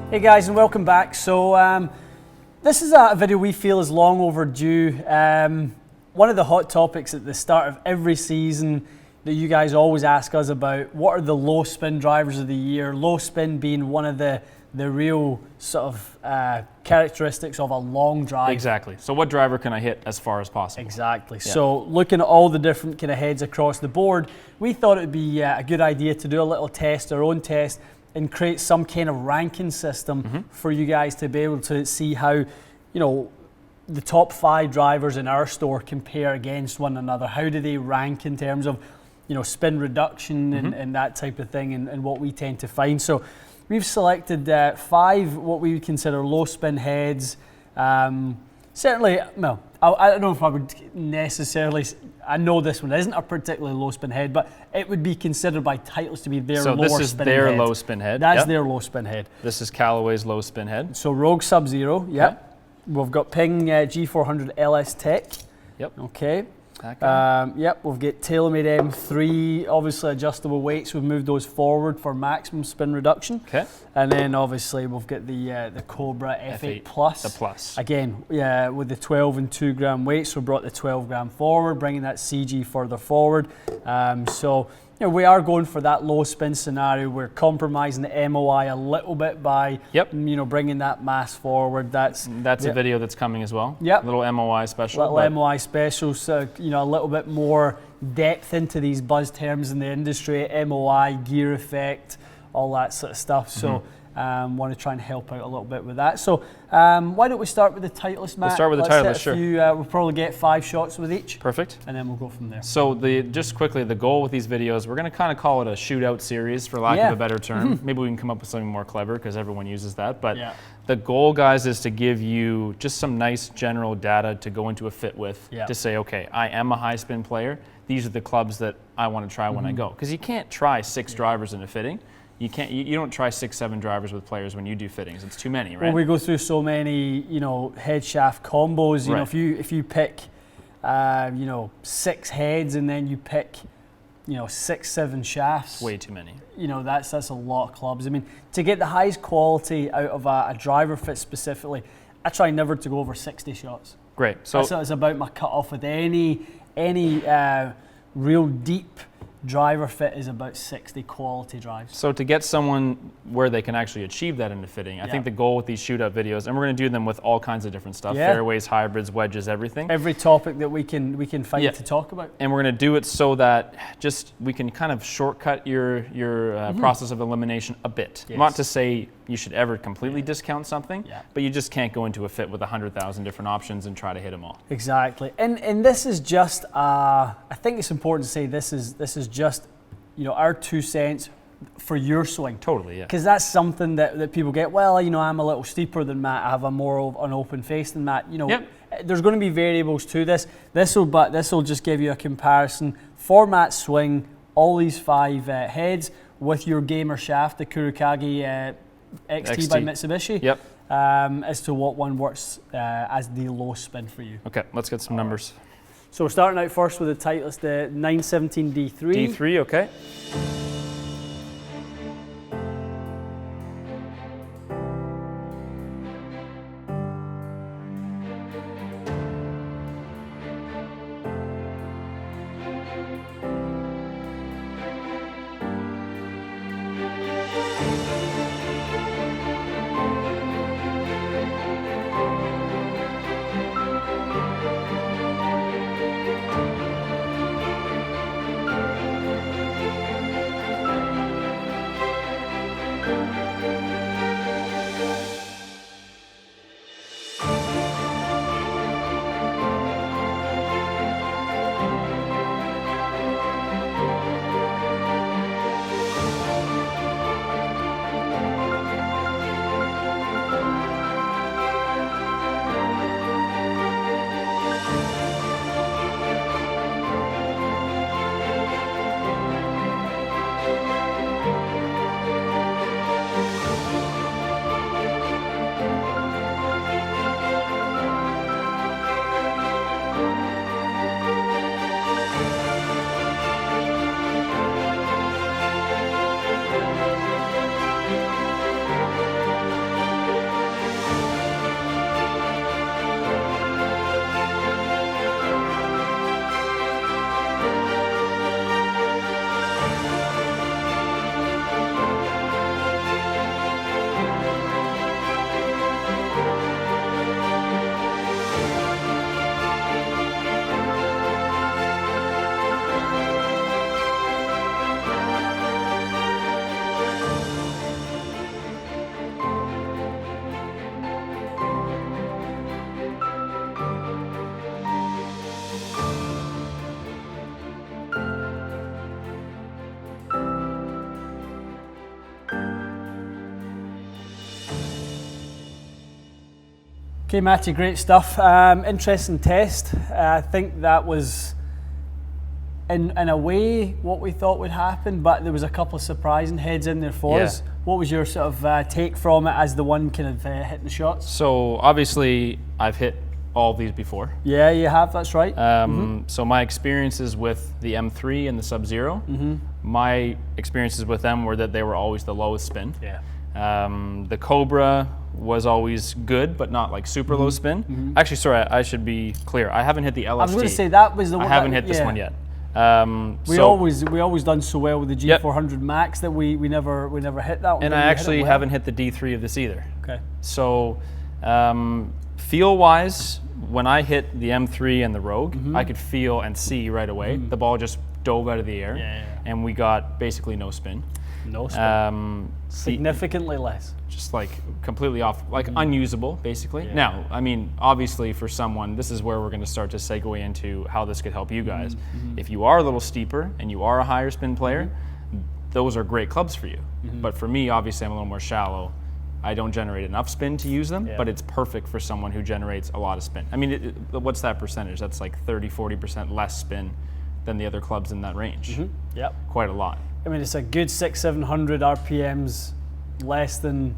Hey guys, and welcome back. So this is a video we feel is long overdue. One of the hot topics at the start of every season that you guys always ask us about, what are the low spin drivers of the year? Low spin being one of the real sort of characteristics of a long drive. Exactly. So what driver can I hit as far as possible? Exactly. Yeah. So looking at all the different kind of heads across the board, we thought it would be a good idea to do a little test, our own test, and create some kind of ranking system for you guys to be able to see how, you know, the top 5 drivers in our store compare against one another. How do they rank in terms of, you know, spin reduction and that type of thing, and what we tend to find. So we've selected 5 what we would consider low spin heads. Certainly, well, I don't know if I would necessarily, I know this one isn't a particularly low spin head, but it would be considered by Titleist to be their lower spin head. So this is their low spin head? That's their low spin head. This is Callaway's low spin head? So Rogue Sub-Zero, yep. Okay. We've got Ping G400 LS Tech. Yep. Okay. Yep, we've got TaylorMade M3, obviously adjustable weights. We've moved those forward for maximum spin reduction. Okay. And then obviously we've got the Cobra F8 Plus. The Plus. Again, yeah, with the 12 and 2 gram weights, we brought the 12 gram forward, bringing that CG further forward. So, you know, we are going for that low spin scenario. We're compromising the MOI a little bit by, you know, bringing that mass forward. That's a video that's coming as well. Yep. Little MOI special. Little MOI special. So, you know, a little bit more depth into these buzz terms in the industry. MOI, gear effect, all that sort of stuff. So, want to try and help out a little bit with that. So, why don't we start with the Titleist, Matt? We'll start with the Titleist, sure. We'll probably get 5 shots with each. Perfect. And then we'll go from there. So just quickly, the goal with these videos, we're going to kind of call it a shootout series, for lack of a better term. Maybe we can come up with something more clever because everyone uses that. But the goal, guys, is to give you just some nice general data to go into a fit with, to say, okay, I am a high spin player. These are the clubs that I want to try when I go. Because you can't try 6 drivers in a fitting. You can't. You don't try 6, 7 drivers with players when you do fittings. It's too many, right? Well, we go through so many, you know, head shaft combos. You know, if you pick, you know, 6 heads and then you pick, you know, 6, 7 shafts. Way too many. You know, that's a lot of clubs. I mean, to get the highest quality out of a driver fit specifically, I try never to go over 60 shots. Great. So that's about my cutoff with any real deep driver fit is about 60 quality drives. So to get someone where they can actually achieve that in the fitting, I think the goal with these shootout videos, and we're going to do them with all kinds of different stuff, fairways, hybrids, wedges, everything. Every topic that we can find to talk about. And we're going to do it so that just we can kind of shortcut your process of elimination a bit. Not to say you should ever completely discount something, but you just can't go into a fit with 100,000 different options and try to hit them all. Exactly. And this is just, I think it's important to say this is just, you know, our 2 cents for your swing. Totally, yeah. Because that's something that people get, well, you know, I'm a little steeper than Matt, I have a more of an open face than Matt. You know, there's going to be variables to this. This will just give you a comparison for Matt's swing, all these 5 heads with your gamer shaft, the Kurokage XT by Mitsubishi. As to what one works as the low spin for you. Okay, let's get some numbers. So we're starting out first with the Titleist, the 917 D3. D3, okay. Okay, Matty, great stuff. Interesting test. I think that was, in a way, what we thought would happen, but there was a couple of surprising heads in there for us. What was your sort of take from it as the one kind of hitting the shots? So obviously, I've hit all of these before. Yeah, you have, that's right. So my experiences with the M3 and the Sub-Zero, my experiences with them were that they were always the lowest spin. Yeah. The Cobra was always good, but not like super low spin. Actually, sorry, I should be clear. I haven't hit the LST. I was going to say that was the one. I haven't hit this one yet. We always done so well with the G400 Max that we never hit that one. And I actually haven't hit the D3 of this either. Okay. So feel wise, when I hit the M3 and the Rogue, I could feel and see right away. The ball just dove out of the air, and we got basically no spin. No spin. Significantly less. Just like completely off, like unusable, basically. Now, I mean, obviously for someone, this is where we're going to start to segue into how this could help you guys. If you are a little steeper and you are a higher spin player, those are great clubs for you. But for me, obviously, I'm a little more shallow. I don't generate enough spin to use them, but it's perfect for someone who generates a lot of spin. I mean, what's that percentage? That's like 30-40% less spin than the other clubs in that range. Yep. Quite a lot. I mean, it's a good 600-700 RPMs less than,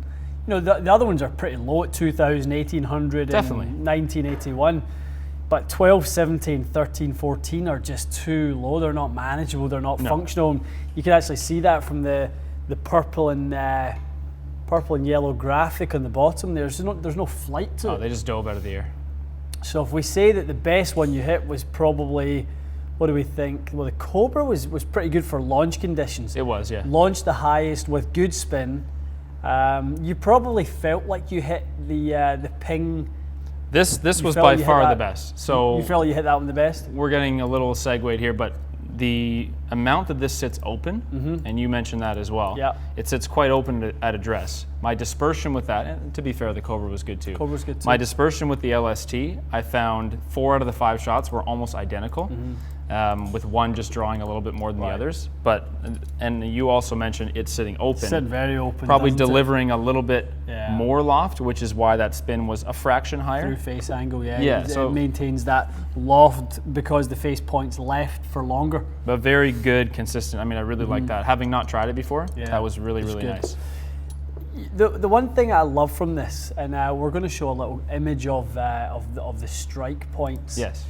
the other ones are pretty low at 2,000, 1,800, definitely. And 1981. But 12, 17, 13, 14 are just too low. They're not manageable. They're not functional. And you can actually see that from the purple and yellow graphic on the bottom. There's no flight to it. Oh, they just dove out of the air. So if we say that the best one you hit was probably, what do we think? Well, the Cobra was pretty good for launch conditions. It was, yeah. Launched the highest with good spin. You probably felt like you hit the ping. This was by far the best. So you felt like you hit that one the best? We're getting a little segued here, but the amount that this sits open, and you mentioned that as well, it sits quite open at address. My dispersion with that, and to be fair, the Cobra was good too. Cobra's good too. My dispersion with the LST, I found 4 out of the 5 shots were almost identical. With one just drawing a little bit more than the others. But, and you also mentioned it's sitting open. It's sitting very open. Probably delivering a little bit more loft, which is why that spin was a fraction higher. Through face angle, so it maintains that loft because the face points left for longer. But very good, consistent. I mean, I really like that. Having not tried it before, that was really, really nice. The one thing I love from this, and we're going to show a little image of the strike points. Yes.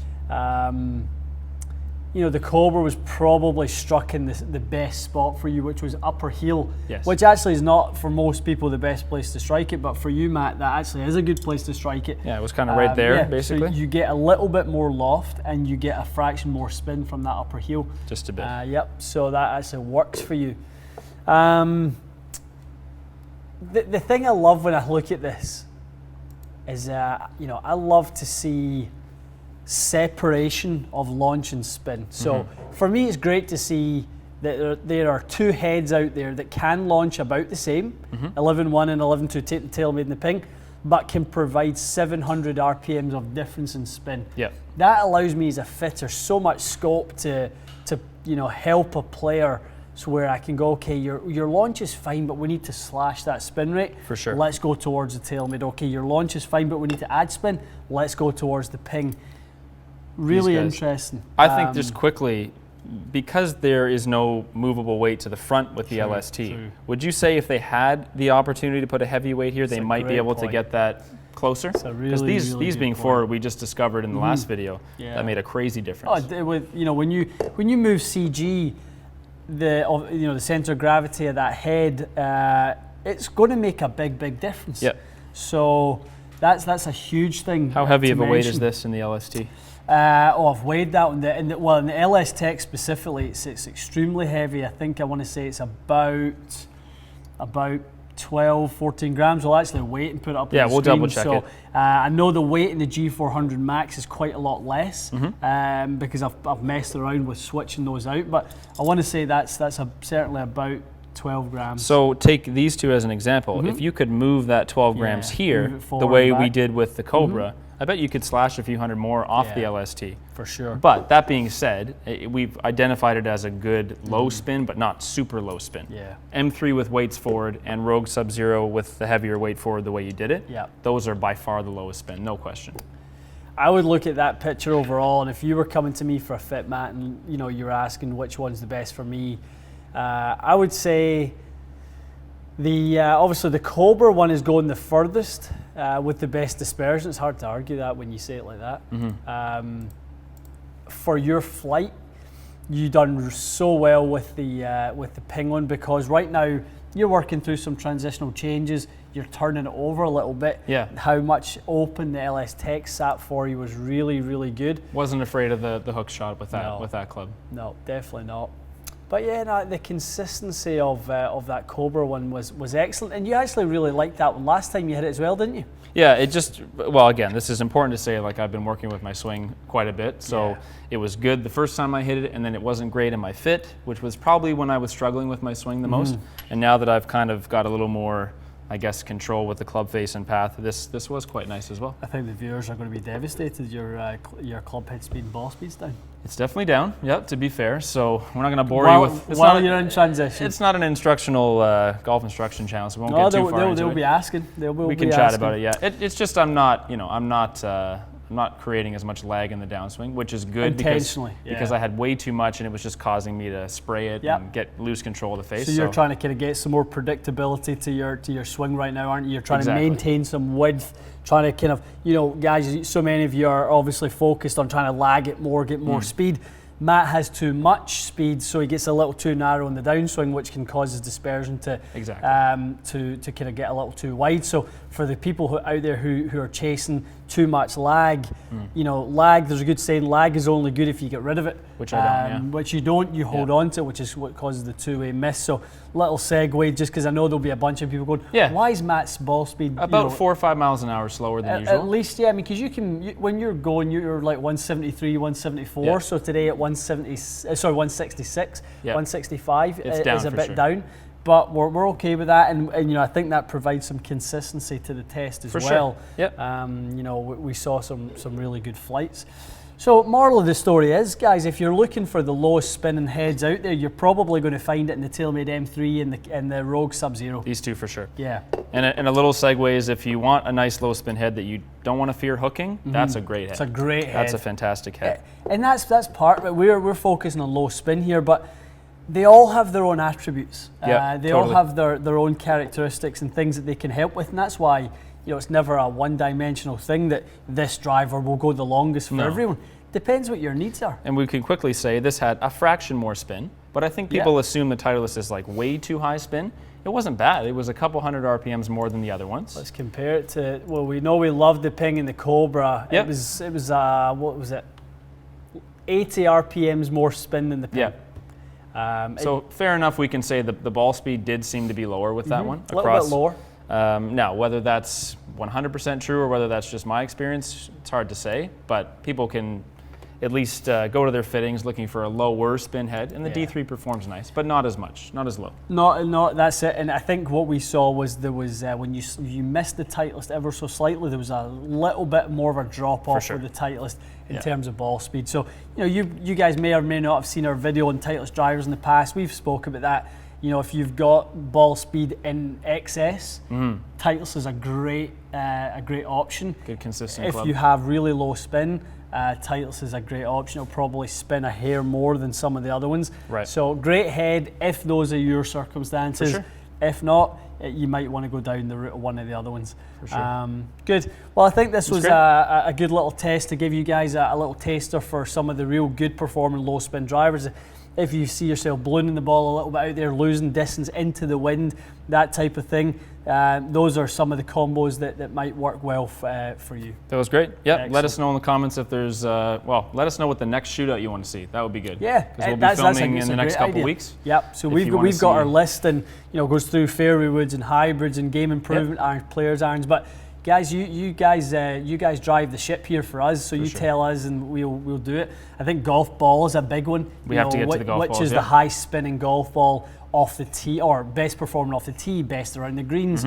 The Cobra was probably struck in the best spot for you, which was upper heel, which actually is not for most people the best place to strike it, but for you, Matt, that actually is a good place to strike it. Yeah, it was kind of right there, basically. So you get a little bit more loft and you get a fraction more spin from that upper heel. Just a bit. Yep, so that actually works for you. The thing I love when I look at this is, I love to see separation of launch and spin. So for me, it's great to see that there are 2 heads out there that can launch about the same, 11.1 and 11.2 TaylorMade in the ping, but can provide 700 RPMs of difference in spin. That allows me as a fitter so much scope to help a player. So where I can go, okay, your launch is fine, but we need to slash that spin rate. For sure. Let's go towards the TaylorMade. Okay, your launch is fine, but we need to add spin. Let's go towards the ping. Really interesting. I think just quickly, because there is no movable weight to the front with the LST, would you say if they had the opportunity to put a heavy weight here, they might be able to get that closer? Because these being forward, we just discovered in the last video, that made a crazy difference. When you move CG, the center of gravity of that head, it's going to make a big difference. So that's a huge thing. How heavy of a weight is this in the LST? I've weighed that in the LS Tech specifically, it's extremely heavy. I think I want to say it's about 12, 14 grams. We'll actually weigh it and put it up on the screen. We'll double check it. I know the weight in the G400 Max is quite a lot less because I've messed around with switching those out. But I want to say that's certainly about 12 grams. So take these two as an example. If you could move that 12 grams here, the way we did with the Cobra, I bet you could slash a few hundred more off the LST. For sure. But that being said, we've identified it as a good low spin, but not super low spin. Yeah. M3 with weights forward and Rogue Sub-Zero with the heavier weight forward the way you did it. Yeah. Those are by far the lowest spin, no question. I would look at that picture overall, and if you were coming to me for a fit, Matt, and you were asking which one's the best for me, I would say obviously the Cobra one is going the furthest with the best dispersion. It's hard to argue that when you say it like that. For your flight, you done so well with the Penguin, because right now you're working through some transitional changes. You're turning it over a little bit. Yeah. How much open the LS Tech sat for you was really, really good. Wasn't afraid of the hook shot with that club. No, definitely not. But yeah, no, the consistency of that Cobra one was excellent, and you actually really liked that one last time you hit it as well, didn't you? Yeah, again, this is important to say, like, I've been working with my swing quite a bit, so it was good the first time I hit it, and then it wasn't great in my fit, which was probably when I was struggling with my swing the most. And now that I've kind of got a little more, I guess, control with the club face and path, this was quite nice as well. I think the viewers are going to be devastated your club head speed and ball speed's down. It's definitely down, yep, to be fair. So we're not going to bore you with... While you're in transition. It's not an instructional golf instruction channel, so we won't get too far into it. They'll be asking. We can chat about it, yeah. It's just I'm not creating as much lag in the downswing, which is good because I had way too much and it was just causing me to spray it and lose control of the face. So you're trying to kind of get some more predictability to your swing right now, aren't you? You're trying to maintain some width, trying to kind of, guys, so many of you are obviously focused on trying to lag it more, get more speed. Matt has too much speed, so he gets a little too narrow in the downswing, which can cause his dispersion to kind of get a little too wide. So for the people out there who are chasing too much lag, there's a good saying, lag is only good if you get rid of it. Which I don't, Which you don't, you hold on to, which is what causes the two-way miss. So little segue, just because I know there'll be a bunch of people going, why is Matt's ball speed about 4 or 5 miles an hour slower than usual? At least, yeah, I mean, because when you're going, you're like 173, 174. So today at 166, 165 is a bit down. But we're okay with that, and I think that provides some consistency to the test as well. We saw some really good flights. So moral of the story is, guys, if you're looking for the lowest spinning heads out there, you're probably going to find it in the TaylorMade M3 and the Rogue Sub-Zero. These two for sure. Yeah. And a little segue is, if you want a nice low spin head that you don't want to fear hooking, that's a great head. It's a great head. That's a fantastic head. And that's part of it. We're focusing on low spin here, but they all have their own attributes. They all have their own characteristics and things that they can help with, and that's why it's never a one-dimensional thing that this driver will go the longest for everyone. Depends what your needs are. And we can quickly say this had a fraction more spin, but I think people assume the Titleist is like way too high spin. It wasn't bad. It was a couple hundred RPMs more than the other ones. Let's compare it to, well, we know we love the Ping and the Cobra. It was what was it? 80 RPMs more spin than the Ping. So fair enough, we can say the ball speed did seem to be lower with that one. A little bit lower. Now, whether that's 100% true or whether that's just my experience, it's hard to say, but people can at least go to their fittings looking for a lower spin head, and the D3 performs nice, but not as much, not as low. No, that's it. And I think what we saw was there was when you missed the Titleist ever so slightly, there was a little bit more of a drop off with the Titleist in terms of ball speed. So you guys may or may not have seen our video on Titleist drivers in the past. We've spoke about that. If you've got ball speed in excess, Titleist is a great option. Good consistent club. If you have really low spin, Titleist is a great option. It'll probably spin a hair more than some of the other ones. Right. So great head if those are your circumstances. For sure. If not, you might want to go down the route of one of the other ones. For sure. Good. Well, I think this was a good little test to give you guys a little taster for some of the real good performing low spin drivers. If you see yourself ballooning the ball a little bit out there, losing distance into the wind, that type of thing, those are some of the combos that might work well for you. That was great. Yeah, let us know in the comments if there's, let us know what the next shootout you want to see. That would be good. Yeah, because we'll be filming in the next couple weeks. Yep, so we've got our list, and goes through fairway woods and hybrids and game improvement irons, players irons, but guys, you guys drive the ship here for us, so you tell us and we'll do it. I think golf ball is a big one. We have to get to the golf balls, which is the high spinning golf ball off the tee, or best performing off the tee, best around the greens.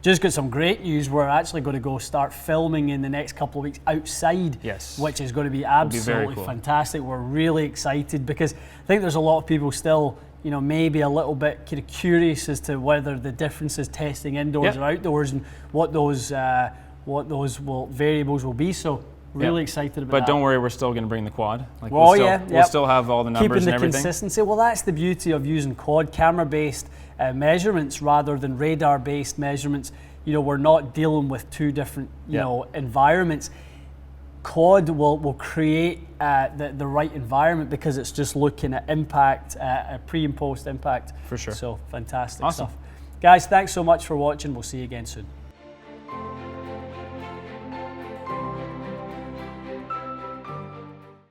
just got some great news. We're actually going to go start filming in the next couple of weeks outside, which is going to be absolutely fantastic. We're really excited because I think there's a lot of people still, you know, maybe a little bit kind of curious as to whether the difference is testing indoors or outdoors, and what those variables will be. So really excited about that. But don't worry, we're still going to bring the quad. Like we'll still have all the numbers Keeping and everything. Consistency. Well, that's the beauty of using quad camera-based measurements rather than radar-based measurements. You know, we're not dealing with two different, you know, environments. Quad will create the right environment because it's just looking at impact, pre and post impact. For sure. So fantastic stuff. Guys, thanks so much for watching. We'll see you again soon.